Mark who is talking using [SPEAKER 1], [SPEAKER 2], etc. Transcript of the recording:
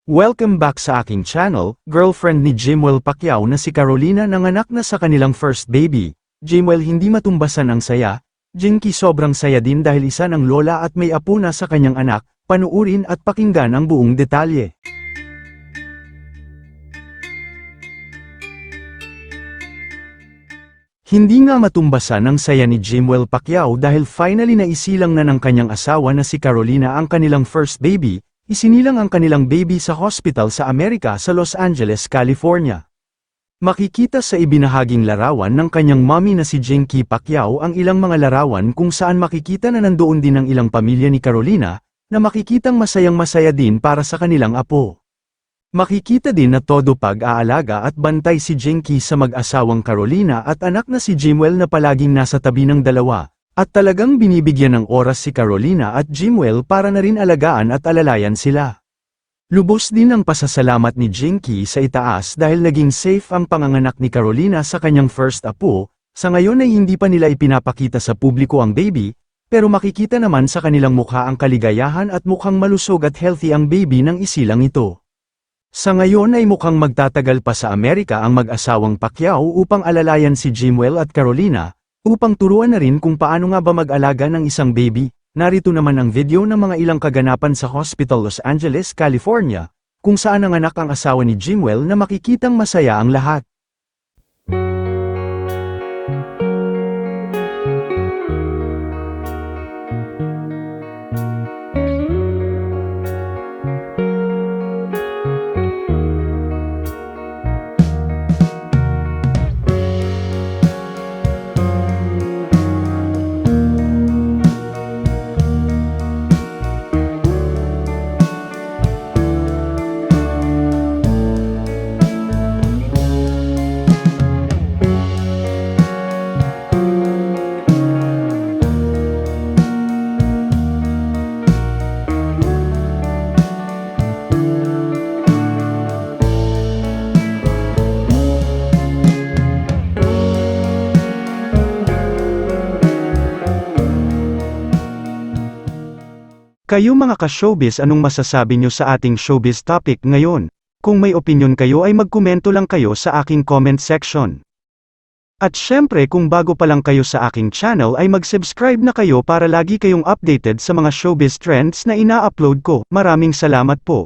[SPEAKER 1] Welcome back sa aking channel. Girlfriend ni Jimwell Pacquiao na si Carolina nanganak na sa kanilang first baby. Jimwell hindi matumbasan ang saya. Jinky sobrang saya din dahil isa ng lola at may apo na sa kanyang anak. Panuurin at pakinggan ang buong detalye. Hindi nga matumbasan ang saya ni Jimwell Pacquiao dahil finally naisilang na ng kanyang asawa na si Carolina ang kanilang first baby. Isinilang ang kanilang baby sa hospital sa Amerika sa Los Angeles, California. Makikita sa ibinahaging larawan ng kanyang mommy na si Jinky Pacquiao ang ilang mga larawan kung saan makikita na nandoon din ang ilang pamilya ni Carolina, na makikitang masayang-masaya din para sa kanilang apo. Makikita din na todo pag-aalaga at bantay si Jinky sa mag-asawang Carolina at anak na si Jimwell na palaging nasa tabi ng dalawa. At talagang binibigyan ng oras si Carolina at Jimwell para na rin alagaan at alalayan sila. Lubos din ang pasasalamat ni Jinky sa itaas dahil naging safe ang panganganak ni Carolina sa kanyang first apo. Sa ngayon ay hindi pa nila ipinapakita sa publiko ang baby, pero makikita naman sa kanilang mukha ang kaligayahan at mukhang malusog at healthy ang baby ng isilang ito. Sa ngayon ay mukhang magtatagal pa sa Amerika ang mag-asawang Pacquiao upang alalayan si Jimwell at Carolina, upang turuan na rin kung paano nga ba mag-alaga ng isang baby. Narito naman ang video ng mga ilang kaganapan sa Hospital Los Angeles, California, kung saan nanganak ang asawa ni Jimwell na makikitang masaya ang lahat. Kayo mga ka-showbiz, anong masasabi nyo sa ating showbiz topic ngayon? Kung may opinion kayo ay magkomento lang kayo sa aking comment section. At syempre kung bago pa lang kayo sa aking channel ay mag-subscribe na kayo para lagi kayong updated sa mga showbiz trends na ina-upload ko. Maraming salamat po.